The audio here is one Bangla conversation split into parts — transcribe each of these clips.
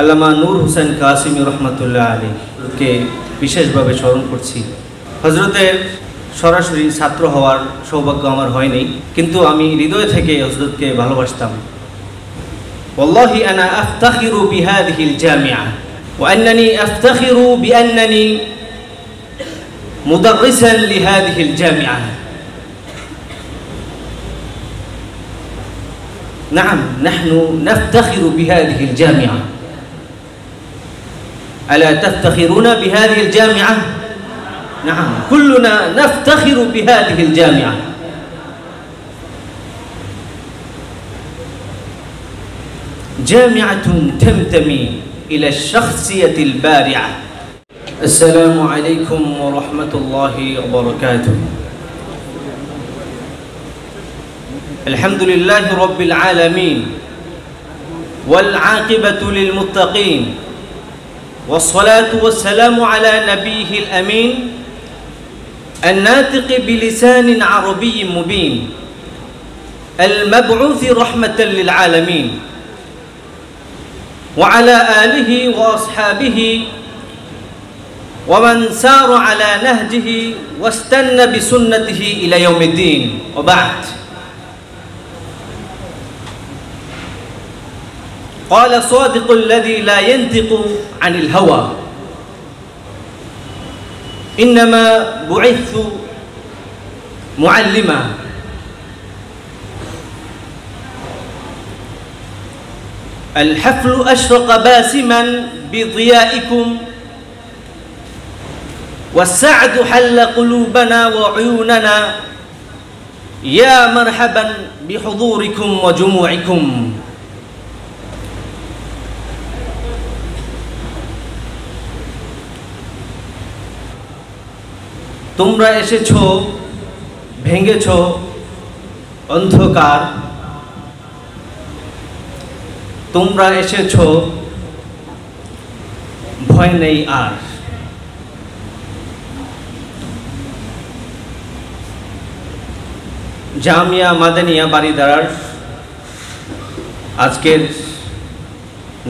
আল্লামা নূর হোসেন কাসিমি রহমতুল্লাহ আলাইহিকে বিশেষভাবে স্মরণ করছি। হজরতের সরাসরি ছাত্র হওয়ার সৌভাগ্য আমার হয়নি, কিন্তু আমি হৃদয় থেকে হজরতকে ভালোবাসতাম। ওয়াল্লাহি আনা আফতাখিরু বিহাদিহিল জামিআ ওয়া আন্নানি আফতাখিরু বিআন্নানি মুদাররিসান লিহাদিহিল জামিআ। نعم نحن نفتخر بهذه الجامعة. ألا تفتخرون بهذه الجامعة؟ نعم كلنا نفتخر بهذه الجامعة. جامعة تنتمي إلى الشخصية البارعة. السلام عليكم ورحمة الله وبركاته. الحمد لله رب العالمين والعاقبة للمتقين والصلاة والسلام على نبيه الأمين الناطق بلسان عربي مبين المبعوث رحمة للعالمين وعلى آله وأصحابه ومن سار على نهجه واستنى بسنته إلى يوم الدين. وبعد، قال صادق الذي لا ينطق عن الهوى إنما بعثت معلما. الحفل أشرق باسما بضيائكم والسعد حل قلوبنا وعيوننا يا مرحبا بحضوركم وجموعكم. তোমরা এসেছো, ভেঙেছো অন্ধকার, তোমরা এসেছো, ভয় নেই আর। জামিয়া মাদানিয়া বারিধারার আজকের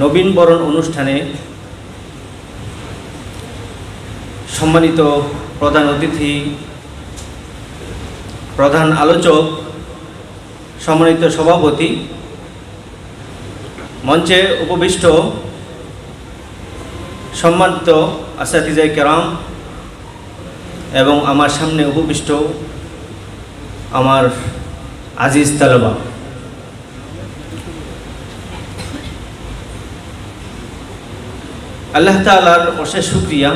নবীনবরণ অনুষ্ঠানে সম্মানিত প্রধান অতিথি, প্রধান আলোচক, সম্মানিত সভাপতি, মঞ্চে উপবিষ্ট সম্মানিত আসাতিজায়ে কেরাম এবং আমার সামনে উপবিষ্ট আমার আজিজ তালেবা, আল্লাহ তাআলার অশেষ শুকরিয়া।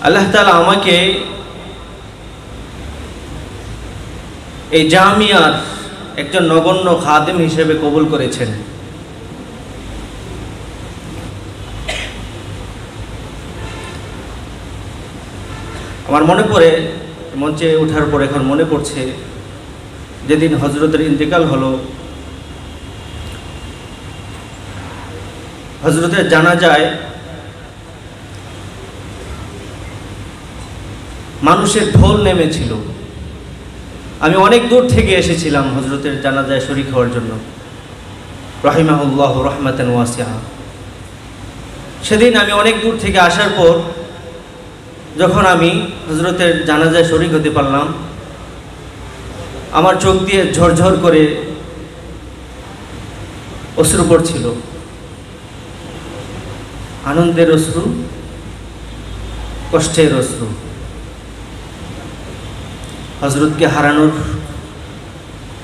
আল্লাহ তাআলা আমাকে এই জামিয়ার একজন নগণ্য খাদেম হিসেবে কবুল করেছেন। আমার মনে পড়ে, মঞ্চে ওঠার পর এখন মনে পড়ছে, যেদিন হজরতের ইন্তেকাল হলো, হজরতের জানাজায় মানুষের ঢোল নেমেছিল। আমি অনেক দূর থেকে এসেছিলাম হজরতের জানাজায় শরীক হওয়ার জন্য, রাহিমাহুল্লাহ রহমাতান ওয়াসিআ। সেদিন আমি অনেক দূর থেকে আসার পর যখন আমি হজরতের জানাজায় শরীক হতে পারলাম, আমার চোখ দিয়ে ঝরঝর করে অশ্রু পড়ছিল, আনন্দের অশ্রু, কষ্টের অশ্রু। হজরতকে হারানোর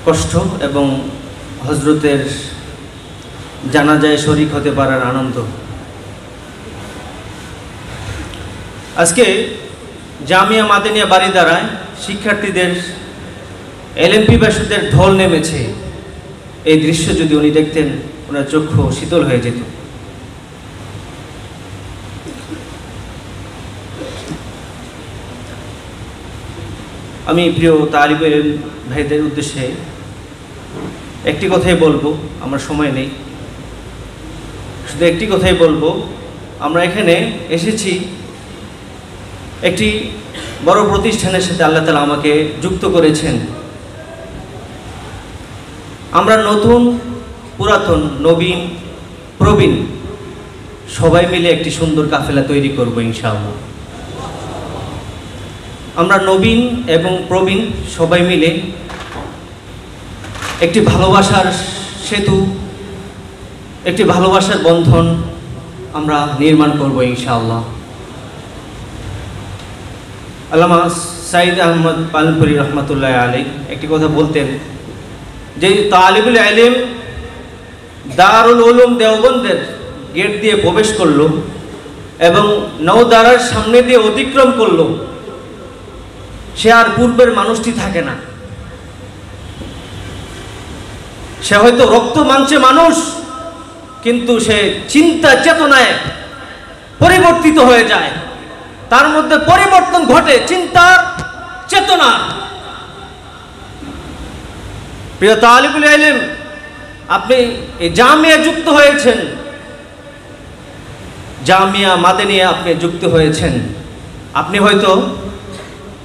কষ্ট এবং হজরতের জানাজায় শরীক হতে পারার আনন্দ। আজকে জামিয়া মাদানিয়া বারিধারায় শিক্ষার্থীদের, এলএমপি বাসীদের ঢোল নেমেছে। এই দৃশ্য যদি উনি দেখতেন, ওনার চক্ষু শীতল হয়ে যেত। আমি প্রিয় তালিবে ইলম ভাইদের উদ্দেশ্যে একটি কথাই বলবো, আমার সময় নেই, শুধু একটি কথাই বলবো। আমরা এখানে এসেছি একটি বড় প্রতিষ্ঠানের সাথে আল্লাহ তাআলা আমাকে যুক্ত করেছেন। আমরা নতুন পুরাতন, নবীন, প্রবীণ সবাই মিলে একটি সুন্দর কাফেলা তৈরি করব ইনশাআল্লাহ। আমরা নবীন এবং প্রবীণ সবাই মিলে একটি ভালোবাসার সেতু, একটি ভালোবাসার বন্ধন আমরা নির্মাণ করব ইনশাআল্লাহ। আল্লামা সাইদ আহমদ পালনপুরি রহমতুল্লাহ আলাইহি একটি কথা বলতেন যে তালিবুল ইলম দারুল উলুম দেওবন্দের গেট দিয়ে প্রবেশ করলো এবং নওদারার সামনে দিয়ে অতিক্রম করলো, সে আর পূর্বের মানুষটি থাকে না। সে হয়তো রক্ত মাংসে মানুষ, কিন্তু সে চিন্তা চেতনায় পরিবর্তিত হয়ে যায়, তার মধ্যে পরিবর্তন ঘটে চিন্তার, চেতনা। প্রিয় তালিবুল ইলম, আপনি এই জামিয়া যুক্ত হয়েছেন, জামিয়া মাদানিয়া আপনি যুক্ত হয়েছেন। আপনি হয়তো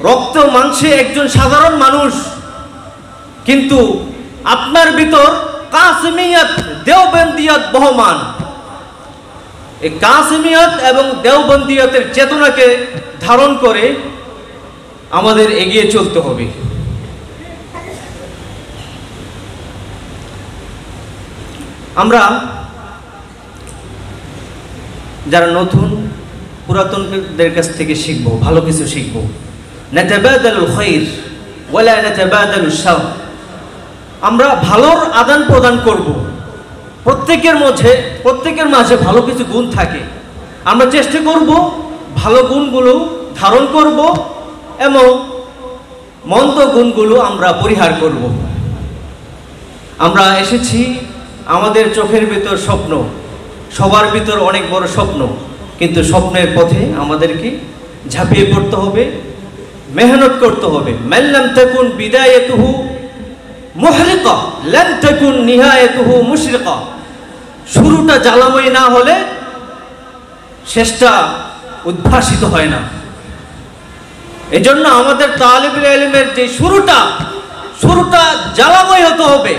রক্ত মাংসে একজন সাধারণ মানুষ, কিন্তু আপনার ভিতর কাসিমিয়ত, দেওবন্দিয়ত বহমান। এই কাসিমিয়ত এবং দেওবন্দিয়তের চেতনাকে ধারণ করে আমাদের এগিয়ে চলতে হবে। আমরা যারা নতুন, পুরাতনদের কাছ থেকে শিখবো, ভালো কিছু শিখবো। নাতাবাদালুল খায়র ওয়ালা নাতাবাদালুশ শার। আমরা ভালোর আদান প্রদান করব। প্রত্যেকের মাঝে ভালো কিছু গুণ থাকে, আমরা চেষ্টা করব ভালো গুণগুলো ধারণ করব এবং মন্দ গুণগুলো আমরা পরিহার করব। আমরা এসেছি, আমাদের চোখের ভিতর স্বপ্ন, সবার ভিতর অনেক বড় স্বপ্ন, কিন্তু স্বপ্নের পথে আমাদেরকে ঝাঁপিয়ে পড়তে হবে, মেহনত করতে হবে। মান লাম তাকুন বিদায়াতুহু মুহরিকা লান তাকুন নিহায়াতুহু মুশরিকা। শুরুটা জ্বালাময় না হলে শেষটা উদ্ভাসিত হয় না। এজন্য আমাদের তালিবুল ইলমের যে শুরুটা জ্বালাময় হতে হবে,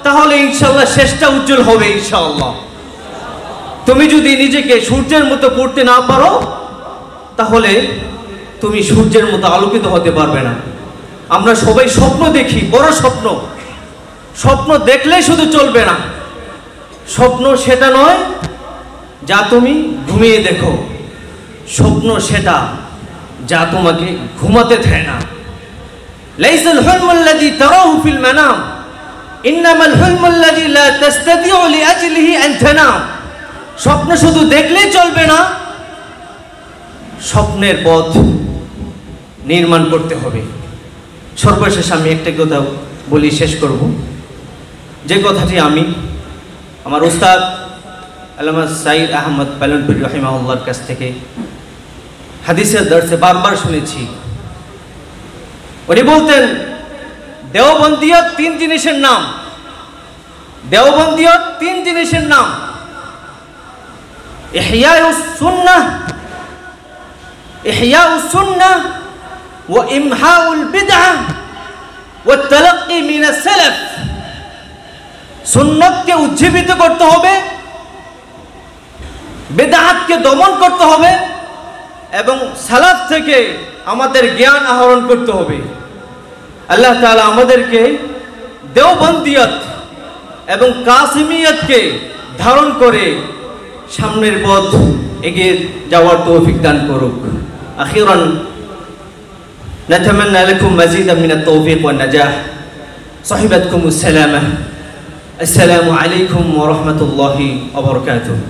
তাহলে ইনশাআল্লাহ শেষটা উজ্জ্বল হবে ইনশাআল্লাহ। তুমি যদি নিজেকে সূর্যের মতো করতে না পারো, তাহলে তুমি সূর্যের মতো আলোকিত হতে পারবে না। আমরা সবাই স্বপ্ন দেখি, বড় স্বপ্ন দেখলেই শুধু চলবে না। স্বপ্ন সেটা নয় যা তুমি ঘুমিয়ে দেখো, স্বপ্ন সেটা যা তোমাকে ঘুমাতে দেয় না। লাইসাল হুলমুল্লাযী তারাহু ফিল মানাম ইন্নামাল হুলমুল্লাযী লা তাস্তাতিউ লিআজলিহি আন তানাম। স্বপ্ন শুধু দেখলেই চলবে না, স্বপ্নের পথ নির্মাণ করতে হবে। সর্বশেষ আমি একটা কথা বলি, শেষ করব। যে কথাটি আমি আমার উস্তাদ আল্লামা সাইদ আহমদ পালনপুরি রাহিমাহুল্লাহর কাছ থেকে হাদিসের দর্শে বারবার শুনেছি। উনি বলতেন, দেওবন্দিয়ত তিন জিনিসের নাম। দেওবন্দিয়ত তিন জিনিসের নাম: ইহইয়াউস সুন্নাহ ওয়া ইমহাউল বিদআহ ওয়া তালাক্কি মিনাস সালাফ। সুন্নতকে উজ্জীবিত করতে হবে, বিদআতকে দমন করতে হবে এবং সালাফ থেকে আমাদের জ্ঞান আহরণ করতে হবে। আল্লাহ তাআলা আমাদেরকে দেওবন্দিয়ত এবং কাসিমিয়তকে ধারণ করে সামনের পথ এগিয়ে যাওয়ার তৌফিক দান করুক। আখিরান নাতামান্না লাকুম মাজিদান মিনাত তৌফিক ওয়ান নাজাহ। সাহিবাতকুমুস সালামা। আসসালামু আলাইকুম ওয়া রাহমাতুল্লাহি ওয়া বারাকাতুহু।